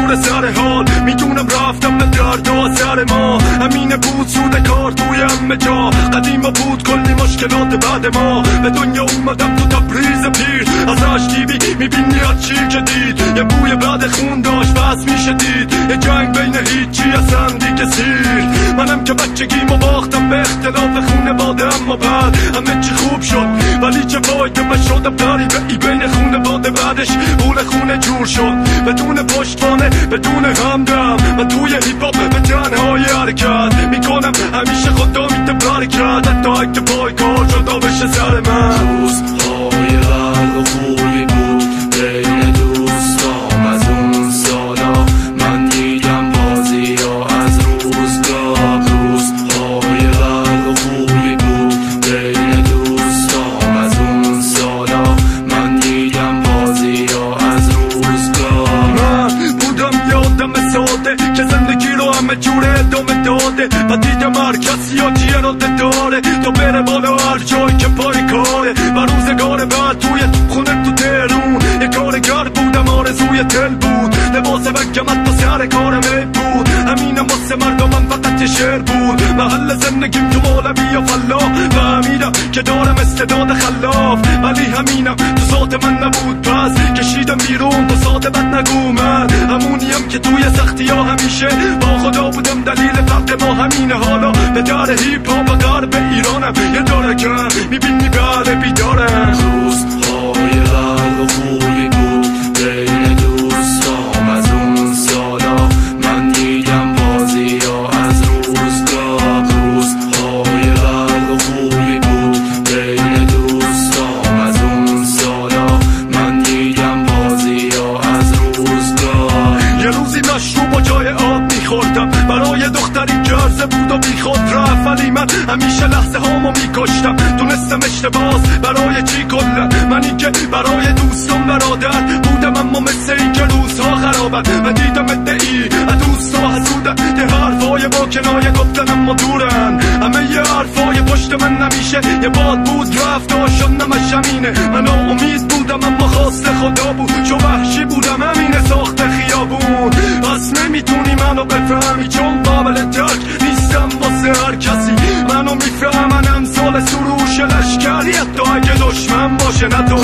جور سر حال میدونم رفتم به درد و سر ما همینه بود سود کار توی همه جا قدیما بود کلی مشکلات بعد ما به دنیا اومدم تو تبریز پیر ازش تیوی میبینی از چی جدید یه بوی بعد خون داشت بس میشه دید یه جنگ بین هیچی اصلا دیگه سیر منم که بچگیمو باختم به اختلاف خونه باده اما بعد همه چی خوب شد ولی چه فایده من شدم غریبه ای بین خونه باده بعدش بول خونه جور شد بدون پشتوانه بدون همدم من توی هیپ هاپ به تنهایی حرکت میکنم همیشه خدا میده برکت حتی اگه پای کار جدا بشه سر من روزهای غرق و خوبی بود بین دوستام از اون سالا من دیدم بازی ها از روزگار روزهای غرق و خوبی بود بین دوستام از اون سالا من دیدم بازی ها از روزگار من بودم یادم ساده که زندگی رو همه جوره ادامه داده و دیدم هر کسی ها چی اراده داره تا بره بالا هر جایی که پای کاره و روزگار بعد توی خونه تو تهرون یه کارگر بودم آرزوی دل بود لباس بگم حتی سر کارم بود همینم واسه مردمم فقط یه شعر بود محل زندگیم تو مولوی و فلا فهمیدم که دارم استعداد خلاف ولی همینم تو ذات من نبود پس کشیدم بیرون تا ساده بد نگو من همونیم که توی سختی ها همیشه با خدا بودم دلیل فرق ما همینه حالا به در هیپ هاپ و غرب ایرانم یه دارکم میبینی بله بیدارم روزهای غرق و خوبی بود بین دوستام از اون سالا من دیدم بازی ها از روزگار روزهای غرق و خوبی بود بین دوستام از اون سالا من دیدم بازی ها از روزگار یه روزی مشروب و جای آب میخوردم برای دختری که عرضه بود و بیخود رفت ولی من همیشه لحظه هامو میکشتم دونستم اشتباس برای چی کلن منی که برای دوستم برادر بودم اما مثل این که روزها خرابت و دیدم ادعی دوستا حسودن یه حرفای با کنایه گفتن اما دورن همه یه حرفای پشت من نمیشه یه باد بود رفت آشان نمش همینه من امید بودم اما خواست خدا بود چو وحشی بودم همینه ساخت خیابون پس نمیتونی منو بفهمی چون قابل درک نیستم واسه هر کسی منو میفهمن امثال سروش لشکری حتی اگه دشمن باشه نه تو